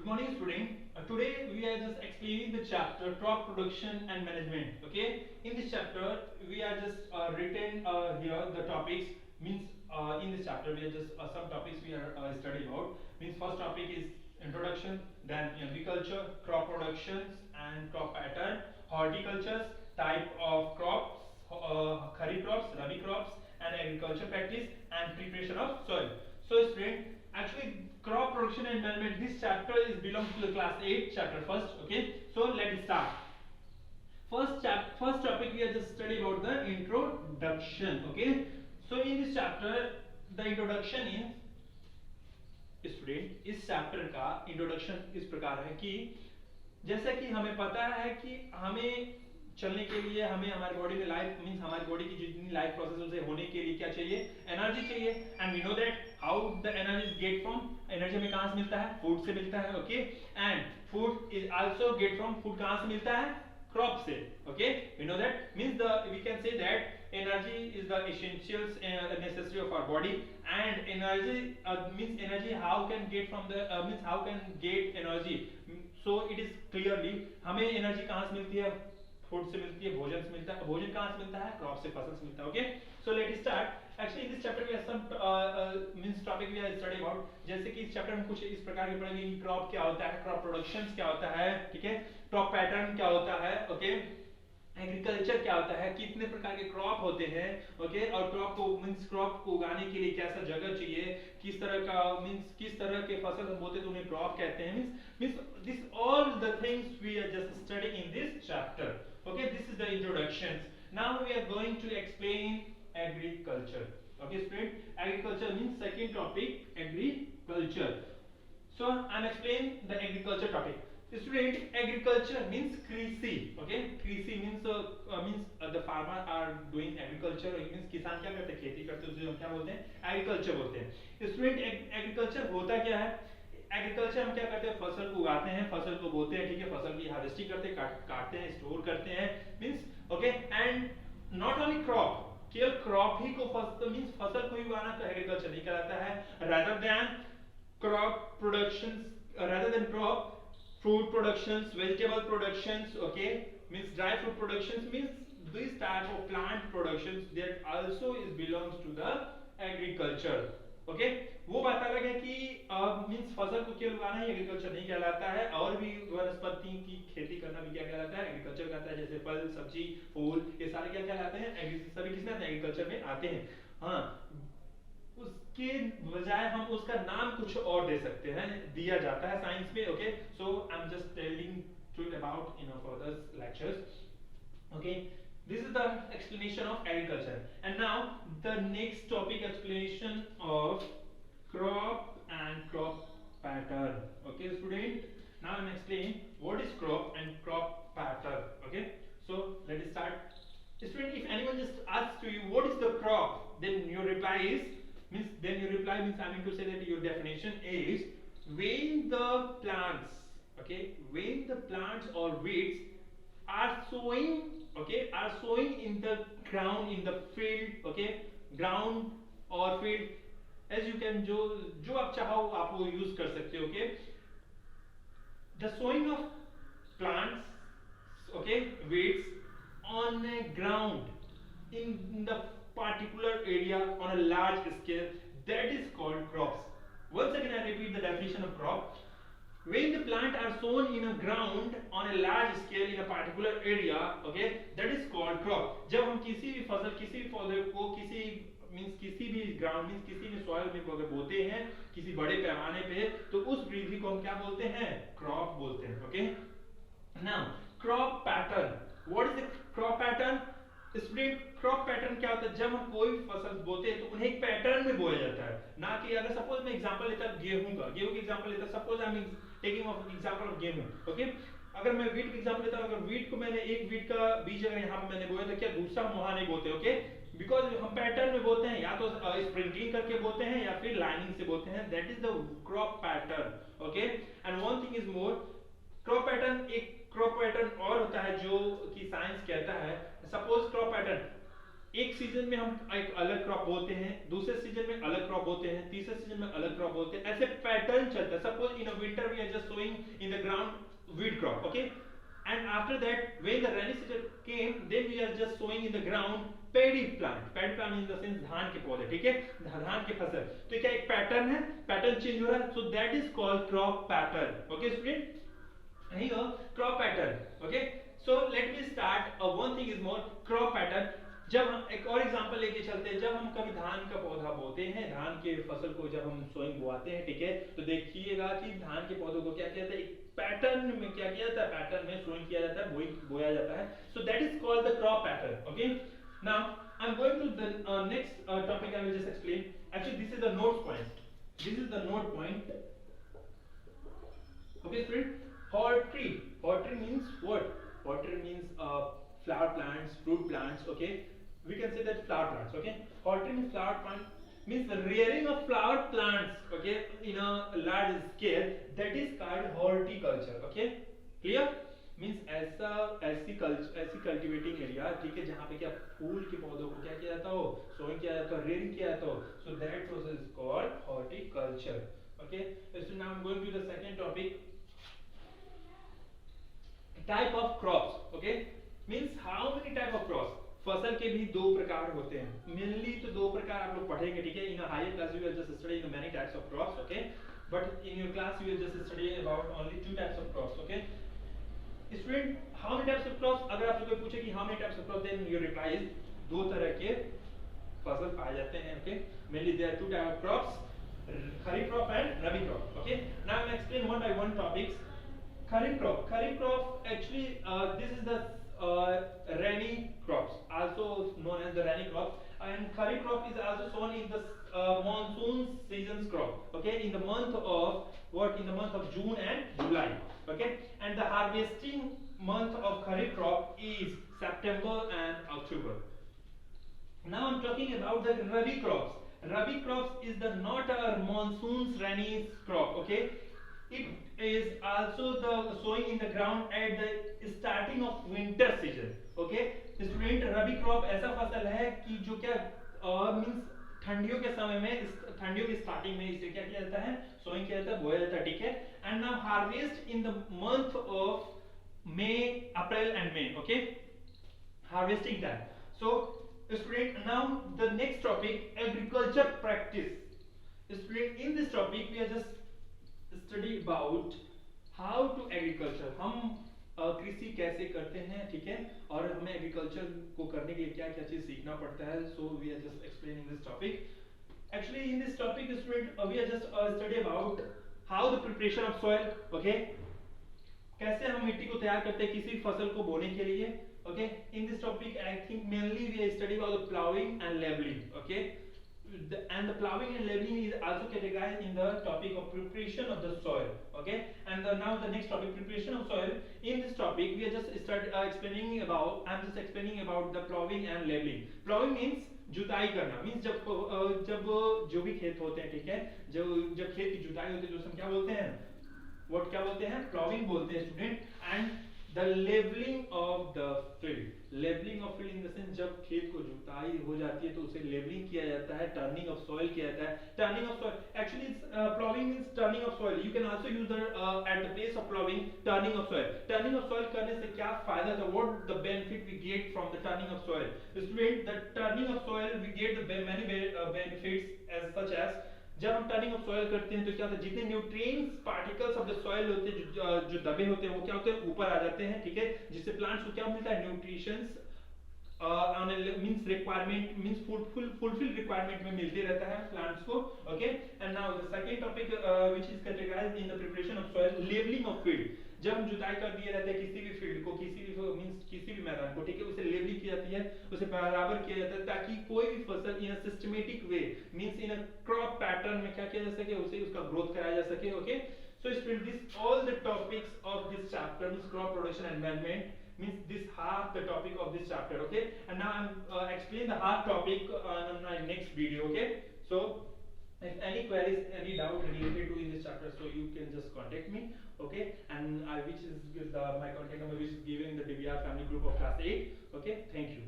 morning, student. Today we are just explaining the chapter crop production and management. Okay. In this chapter we are just written here the topics. Means in this chapter we are just some topics we are studying about. Means first topic is introduction, then agriculture, crop productions and crop pattern, horticulture, type of crops, kharif crops, rabi crops, and agriculture practice and preparation of soil. So student, actually crop production and management, this chapter is belongs to the class 8 chapter first. Okay, so let's start. First topic we are just study about the introduction. Okay, so in this chapter the introduction in student इस chapter का introduction इस प्रकार है कि जैसा कि हमें पता है कि हमें चलने के लिए हमें हमारी बॉडी में लाइफ मींस हमारी बॉडी की जितनी लाइफ प्रोसेस से होने के लिए क्या चाहिए, एनर्जी चाहिए. And we know that how the energy is get from, energy हमें कहां से मिलता है, फूड से मिलता है. Okay, and food is also get from, food कहां से मिलता है, crop से. Okay, we know that means the we can say that energy is the essentials necessary of our body, and energy means energy how can get from the means how can get energy. So it is clearly हमें energy कहाँ से मिलती है, food से मिलती है, भोजन से मिलता है. भोजन कहाँ से मिलता है, क्रॉप से, फसल से मिलता है. Okay, so let start. Actually in this chapter we have some means topic we are study about. जैसे कि इस चैप्टर में कुछ इस प्रकार के पढ़ेंगे कि क्रॉप क्या होता है, क्रॉप प्रोडक्शंस क्या होता है, ठीक है, क्रॉप पैटर्न क्या होता है, ओके, एग्रीकल्चर क्या होता है, कितने प्रकार के क्रॉप होते हैं, ओके, और क्रॉप को मींस क्रॉप को उगाने के लिए कैसा जगह चाहिए, किस तरह का मींस किस तरह के फसल हम बोते तो उन्हें क्रॉप कहते हैं. Means this all the things we are just studying in this chapter. Okay, this is the introduction. Now we are going to explain agriculture. Okay student, agriculture means second topic, agriculture. So I am explaining the agriculture topic. Student, agriculture means कृषि. Okay, कृषि means the farmer are doing agriculture. Means किसान क्या करते हैं, खेती करते हैं, उसे हम क्या बोलते हैं, agriculture बोलते हैं. Student, agriculture होता क्या है, एग्रीकल्चर हम क्या करते हैं, फसल को उगाते हैं, फसल को बोते हैं, ठीक है, फसल की हार्वेस्टिंग करते हैं, काटते हैं, स्टोर करते हैं. Means okay, and not only crop, केवल क्रॉप ही को फसल मींस फसल को ही उगाना तो एग्रीकल्चर नहीं कहलाता है. rather than crop productions, rather than crop, fruit productions, vegetable productions, okay, means dry fruit productions, means this type of plant productions that also is belongs to the agriculture. Okay, वो बात अलग है कि means फसल को केवल उगाना ही agriculture नहीं कहलाता है, और भी वनस्पति की खेती करना भी क्या कहलाता है, एग्रीकल्चर कहलाता है. जैसे फल, सब्जी, फूल, ये सारे क्या कहलाते हैं, सभी किसमें आते हैं, एग्रीकल्चर में आते हैं. हाँ, उसके बजाय हम उसका नाम कुछ और दे सकते हैं, दिया जाता है साइंस में. Okay, so I am just telling to about in further lectures. Okay, this is the explanation of agriculture. And now the next topic, explanation of crop and crop pattern. Okay student, now I'm explaining what is crop and crop pattern. Okay, so let's start. Student, if anyone just asks to you what is the crop, then your reply is I mean to say that your definition is when the plants, okay, when the plants or weeds are sowing, okay, are sowing in the ground, in the field, okay, ground or field, as you can जो आप चाहो आप वो use कर सकते हो. okay, the sowing of plants, okay, weeds on a ground in the particular area on a large scale, that is called crops. Once again I repeat the definition of crop. When the plant are sown in a ground on a large scale in a particular area, okay, that is called crop. जब हम किसी भी फसल, किसी भी पौधे को किसी मींस किसी भी ग्राउंड मींस किसी भी सॉइल में अगर बोते हैं किसी बड़े पैमाने पे, तो उस वृद्धि को हम क्या बोलते हैं, क्रॉप बोलते हैं. Okay, now crop pattern. What is the crop pattern? Split crop pattern क्या होता है, जब हम कोई फसल बोते हैं तो उन्हें एक पैटर्न में बोया जाता है. ना कि अगर सपोज मैं एग्जांपल लेता गेहूं का, गेहूं की एग्जांपल लेता, suppose I am taking of example of गेहूं. ओके, अगर मैं वीट का एग्जांपल लेता हूं, अगर वीट को मैंने एक वीट का बीज अगर यहां पे मैंने बोया तो क्या दूसरा हम वहां नहीं बोते. ओके, बिकॉज हम पैटर्न में बोते हैं, या तो स्प्रिंकलिंग करके बोते हैं या फिर लाइनिंग से बोते हैं. That is the crop pattern. Okay, and one thing is more, crop pattern, एक क्रॉप पैटर्न और होता है जो कि साइंस कहता है. सपोज क्रॉप पैटर्न एक सीजन में हम एक अलग क्रॉप बोते हैं, दूसरे सीजन में अलग क्रॉप बोते हैं, तीसरे सीजन में अलग क्रॉप बोते हैं, ऐसे पैटर्न चलता है. Suppose in a winter we are just sowing in the ground wheat crop, okay, and after that when the rainy season came then we are just sowing in the ground paddy plant in the sense धान के पौधे, ठीक है, धान की फसल. तो क्या एक पैटर्न है, पैटर्न चेंज हो रहा है, so that is called crop pattern. Okay student, here crop pattern. Okay, so let me start. One thing is more crop pattern. जब हम एक और एग्जांपल लेके चलते हैं, जब हम कभी धान का पौधा बोते हैं, धान के फसल को जब हम सोइंग बोआते हैं, ठीक है, तो देखिएगा कि धान के पौधों को क्या किया जाता है, एक पैटर्न में क्या किया जाता है, पैटर्न में सोइंग किया जाता है, बोया जाता है. So that is called the crop pattern. Okay, now I am going to the next topic. I will just explain. Actually this is the note point. This is the note point. Okay student, horticulture. Horticulture means what? Horticulture means flower plants, fruit plants. Okay, we can say that flower plants. Okay, horticulture means flower plant, means the rearing of flower plants. Okay, in a large scale, that is called horticulture. Okay, clear? Means ऐसी cultivating area, ठीक है, जहाँ पे क्या फूल के पौधों को क्या किया जाता हो, सोइंग किया जाता हो, रेयरिंग किया जाता हो. So that process is called horticulture. Okay, so now I'm going to the second topic. Type of crops. Okay, means how many type of crops. फसल के भी दो प्रकार होते हैं, मेनली तो दो प्रकार आप लोग पढ़ेंगे, ठीक है. In a higher class you will just study in many types of crops. Okay, but in your class you will just study about only two types of crops. Okay student, how many types of crops. अगर आपसे कोई पूछे कि how many types of crops, then your reply is दो तरह के फसल पाए जाते हैं. Okay, mainly there are two type of crops, kharif crop and rabi crop. Okay, now I will explain one by one topics. Kharif crop actually this is the rainy crops, also known as the rainy crops, and Kharif crop is also sown in the monsoon seasons crop. Okay, in the month of what, in the month of June and July. Okay, and the harvesting month of Kharif crop is September and October. Now I'm talking about the Rabi crops. Rabi crops is the not a monsoon's rainy crop. Okay, it is also the sowing in the ground at the starting of winter season. Okay, student, rabi crop ऐसा फसल है कि जो क्या means ठंडियों के समय में, ठंडियों की स्टार्टिंग में इसे क्या किया जाता है, सोइंग किया जाता है, बोया जाता है, ठीक है. And now harvest in the month of May, April and May. Okay, harvesting time. So student, now the next topic, agriculture practice. Student, in this topic we are just study about how to agriculture. हम कृषि कैसे करते हैं, ठीक है, और हमें agriculture को करने के लिए क्या क्या चीज सीखना पड़ता है. So we are just explaining this topic. Actually in this topic student we are just study about how the preparation of soil. Okay, कैसे हम मिट्टी को तैयार करते हैं किसी फसल को बोने के लिए. Okay, in this topic I think mainly we are study about ploughing and levelling. Okay, and the plowing and leveling is also categorized in the topic of preparation of the soil. Okay, and now the next topic, preparation of soil. In this topic we are just explaining about, I'm just explaining about the plowing and leveling. Plowing means जुताई करना, means जब जो भी खेत होते हैं, ठीक है, जब खेत की जुताई होती है तो हम क्या बोलते हैं, what क्या बोलते हैं, प्लॉविंग बोलते हैं student. And the levelling of the field. Levelling of field in the sense जब खेत को जुताई हो जाती है तो उसे लेवलिंग किया जाता है, टर्निंग ऑफ सॉइल किया जाता है. Turning of soil actually ploughing means turning of soil. You can also use the at the place of ploughing turning of soil. Turning of soil करने से क्या फायदा था, what the benefit we get from the turning of soil. Student, the turning of soil we get the many benefits as such as, जब हम turning of soil करते हैं तो क्या होता है, जितने nutrients particles of the soil होते हैं, जो दबे होते हैं, वो क्या होते हैं, ऊपर आ जाते हैं, ठीक है, जिससे प्लांट्स को क्या मिलता है, nutritions on a means requirement, means fulfill requirement में मिलते रहता है प्लांट्स को. Okay, and now the second topic which is categorised in the preparation of soil, levelling of field. जब हम जुताई कर दिए रहते हैं किसी भी फील्ड को, किसी भी मींस किसी भी मैदान को, ठीक है, उसे लेवलिंग की जाती है, उसे बराबर किया जाता है ताकि कोई भी फसल in a systematic way, means in a crop pattern में क्या किया जा सके, उसे उसका ग्रोथ कराया जा सके. Okay, so student, this all the topics of this chapter means crop production and management, means this half the topic of this chapter. Okay, and now I'm explain the half topic on my next video. Okay, so if any queries, any doubt related to in this chapter, so you can just contact me. Okay, and which is my contact number which is given in the DBR family group of class 8. Okay, thank you.